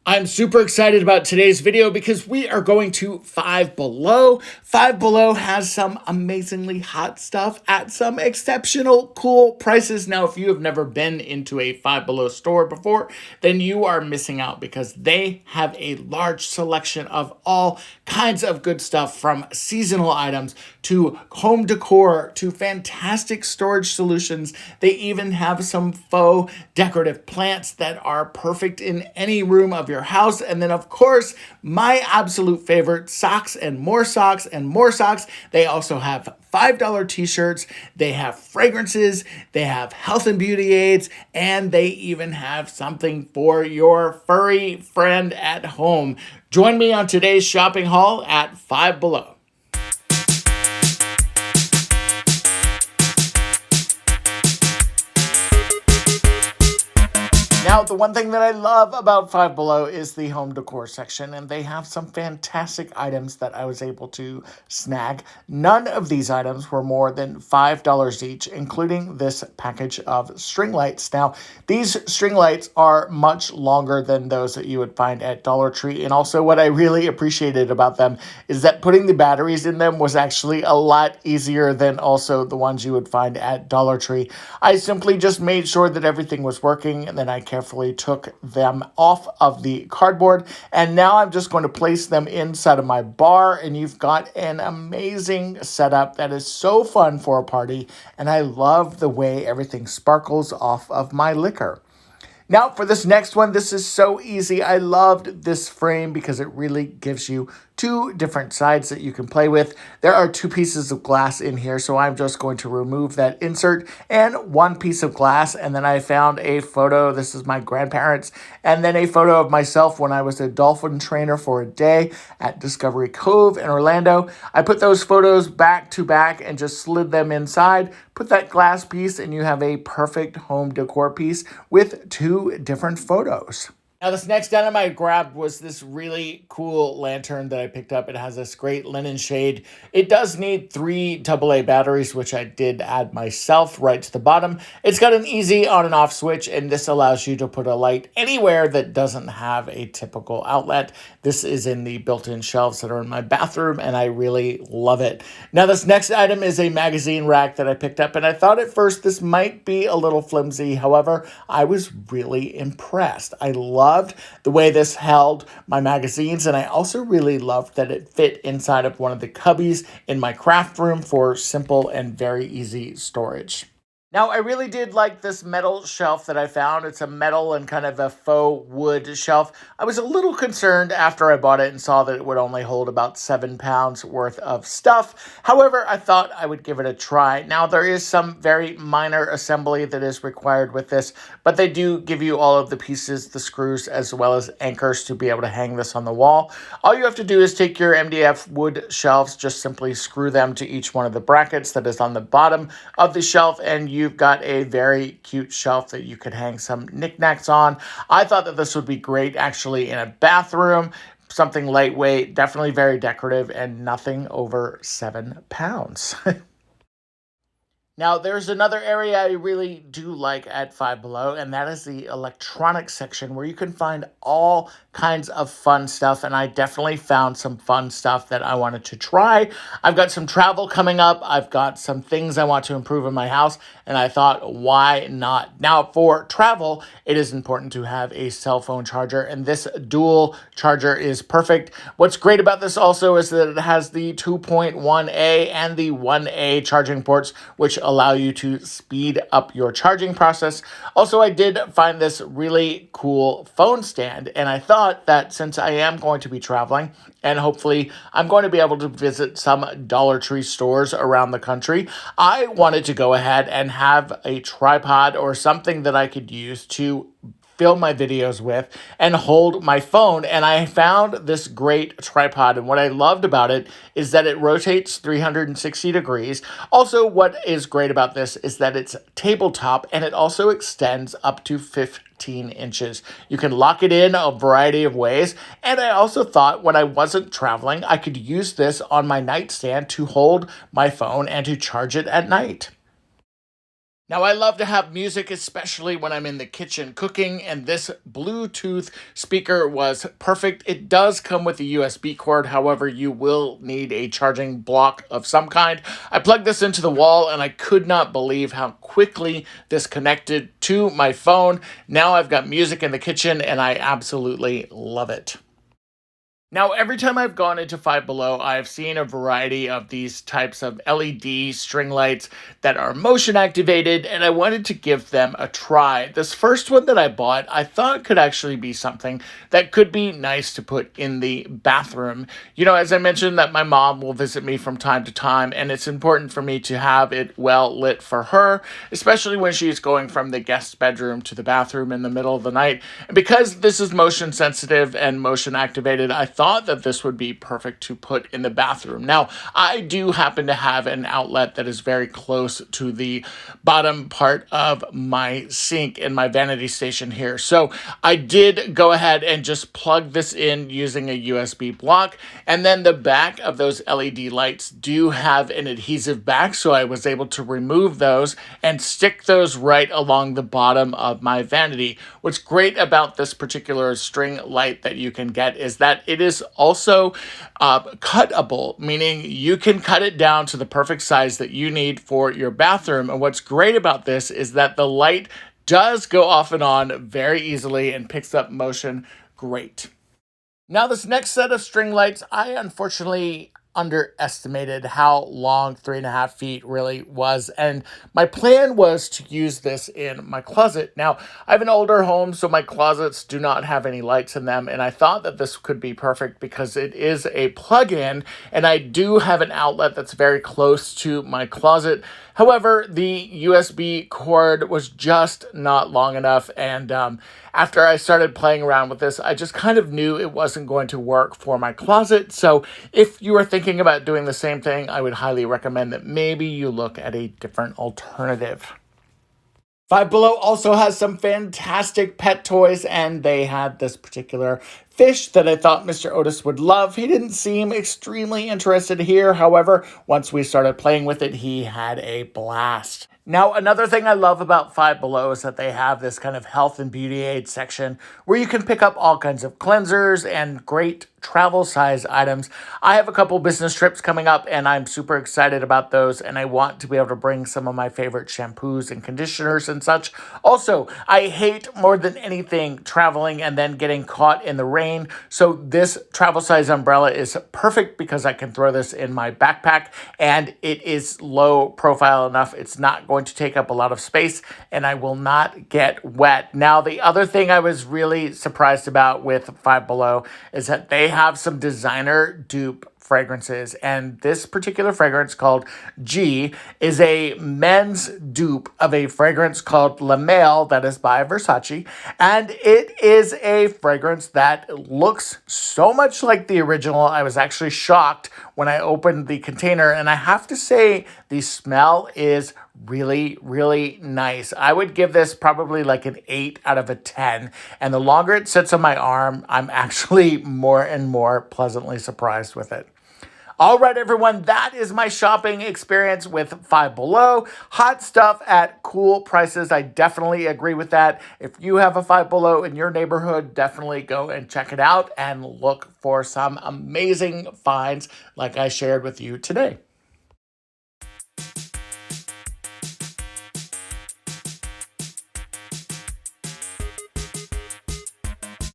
I'm super excited about today's video because we are going to Five Below. Five Below has some amazingly hot stuff at some exceptional cool prices. Now, if you have never been into a Five Below store before, then you are missing out because they have a large selection of all kinds of good stuff, from seasonal items to home decor to fantastic storage solutions. They even have some faux decorative plants that are perfect in any room of your house. And then, of course, my absolute favorite, socks and more socks and more socks. They also have $5 t-shirts, they have fragrances, they have health and beauty aids, and they even have something for your furry friend at home. Join me on today's shopping haul at Five Below. Now, the one thing that I love about Five Below is the home decor section, and they have some fantastic items that I was able to snag. None of these items were more than $5 each, including this package of string lights. Now, these string lights are much longer than those that you would find at Dollar Tree, and also what I really appreciated about them is that putting the batteries in them was actually a lot easier than also the ones you would find at Dollar Tree. I simply just made sure that everything was working, and then I carefully took them off of the cardboard, and now I'm just going to place them inside of my bar, and you've got an amazing setup that is so fun for a party, and I love the way everything sparkles off of my liquor. Now, for this next one, this is so easy. I loved this frame because it really gives you two different sides that you can play with. There are two pieces of glass in here, so I'm just going to remove that insert and one piece of glass. And then I found a photo. This is my grandparents, and then a photo of myself when I was a dolphin trainer for a day at Discovery Cove in Orlando. I put those photos back to back and just slid them inside. Put that glass piece, and you have a perfect home decor piece with two different photos. Now, this next item I grabbed was this really cool lantern that I picked up. It has this great linen shade. It does need 3 AA batteries, which I did add myself right to the bottom. It's got an easy on and off switch, and this allows you to put a light anywhere that doesn't have a typical outlet. This is in the built-in shelves that are in my bathroom, and I really love it. Now, this next item is a magazine rack that I picked up, and I thought at first this might be a little flimsy. However, I was really impressed. I loved the way this held my magazines, and I also really loved that it fit inside of one of the cubbies in my craft room for simple and very easy storage. Now, I really did like this metal shelf that I found. It's a metal and kind of a faux wood shelf. I was a little concerned after I bought it and saw that it would only hold about 7 pounds worth of stuff. However, I thought I would give it a try. Now, there is some very minor assembly that is required with this, but they do give you all of the pieces, the screws, as well as anchors to be able to hang this on the wall. All you have to do is take your MDF wood shelves, just simply screw them to each one of the brackets that is on the bottom of the shelf, and you've got a very cute shelf that you could hang some knickknacks on. I thought that this would be great actually in a bathroom, something lightweight, definitely very decorative, and nothing over 7 pounds. Now, there's another area I really do like at Five Below, and that is the electronics section, where you can find all kinds of fun stuff, and I definitely found some fun stuff that I wanted to try. I've got some travel coming up. I've got some things I want to improve in my house, and I thought, why not? Now, for travel, it is important to have a cell phone charger, and this dual charger is perfect. What's great about this also is that it has the 2.1A and the 1A charging ports, which allow you to speed up your charging process. Also, I did find this really cool phone stand, and I thought that since I am going to be traveling, and hopefully I'm going to be able to visit some Dollar Tree stores around the country, I wanted to go ahead and have a tripod or something that I could use to film my videos with and hold my phone. And I found this great tripod, and what I loved about it is that it rotates 360 degrees. Also, what is great about this is that it's tabletop, and it also extends up to 15 inches. You can lock it in a variety of ways, and I also thought when I wasn't traveling, I could use this on my nightstand to hold my phone and to charge it at night. Now, I love to have music, especially when I'm in the kitchen cooking, and this Bluetooth speaker was perfect. It does come with a USB cord, however, you will need a charging block of some kind. I plugged this into the wall, and I could not believe how quickly this connected to my phone. Now I've got music in the kitchen, and I absolutely love it. Now, every time I've gone into Five Below, I've seen a variety of these types of LED string lights that are motion activated, and I wanted to give them a try. This first one that I bought, I thought could actually be something that could be nice to put in the bathroom. You know, as I mentioned, that my mom will visit me from time to time, and it's important for me to have it well lit for her, especially when she's going from the guest bedroom to the bathroom in the middle of the night. And because this is motion sensitive and motion activated, I thought that this would be perfect to put in the bathroom. Now, I do happen to have an outlet that is very close to the bottom part of my sink in my vanity station here. So I did go ahead and just plug this in using a USB block. And then the back of those LED lights do have an adhesive back, so I was able to remove those and stick those right along the bottom of my vanity. What's great about this particular string light that you can get is that it is also cuttable, meaning you can cut it down to the perfect size that you need for your bathroom. And what's great about this is that the light does go off and on very easily and picks up motion great. Now, this next set of string lights, I unfortunately underestimated how long 3.5 feet really was. And my plan was to use this in my closet. Now, I have an older home, so my closets do not have any lights in them. And I thought that this could be perfect because it is a plug-in, and I do have an outlet that's very close to my closet. However, the USB cord was just not long enough, and after I started playing around with this, I just kind of knew it wasn't going to work for my closet. So if you are thinking about doing the same thing, I would highly recommend that maybe you look at a different alternative. Five Below also has some fantastic pet toys, and they had this particular fish that I thought Mr. Otis would love. He didn't seem extremely interested here. However, once we started playing with it, he had a blast. Now, another thing I love about Five Below is that they have this kind of health and beauty aid section where you can pick up all kinds of cleansers and great travel size items. I have a couple business trips coming up, and I'm super excited about those, and I want to be able to bring some of my favorite shampoos and conditioners and such. Also, I hate more than anything traveling and then getting caught in the rain, so this travel size umbrella is perfect because I can throw this in my backpack, and it is low profile enough. It's not going to take up a lot of space, and I will not get wet. Now, the other thing I was really surprised about with Five Below is that they have some designer dupe fragrances, and this particular fragrance called G is a men's dupe of a fragrance called La Male that is by Versace, and it is a fragrance that looks so much like the original. I was actually shocked when I opened the container, and I have to say the smell is really, really nice. I would give this probably like an 8 out of a 10. And the longer it sits on my arm, I'm actually more and more pleasantly surprised with it. All right, everyone, that is my shopping experience with Five Below. Hot stuff at cool prices. I definitely agree with that. If you have a Five Below in your neighborhood, definitely go and check it out and look for some amazing finds like I shared with you today.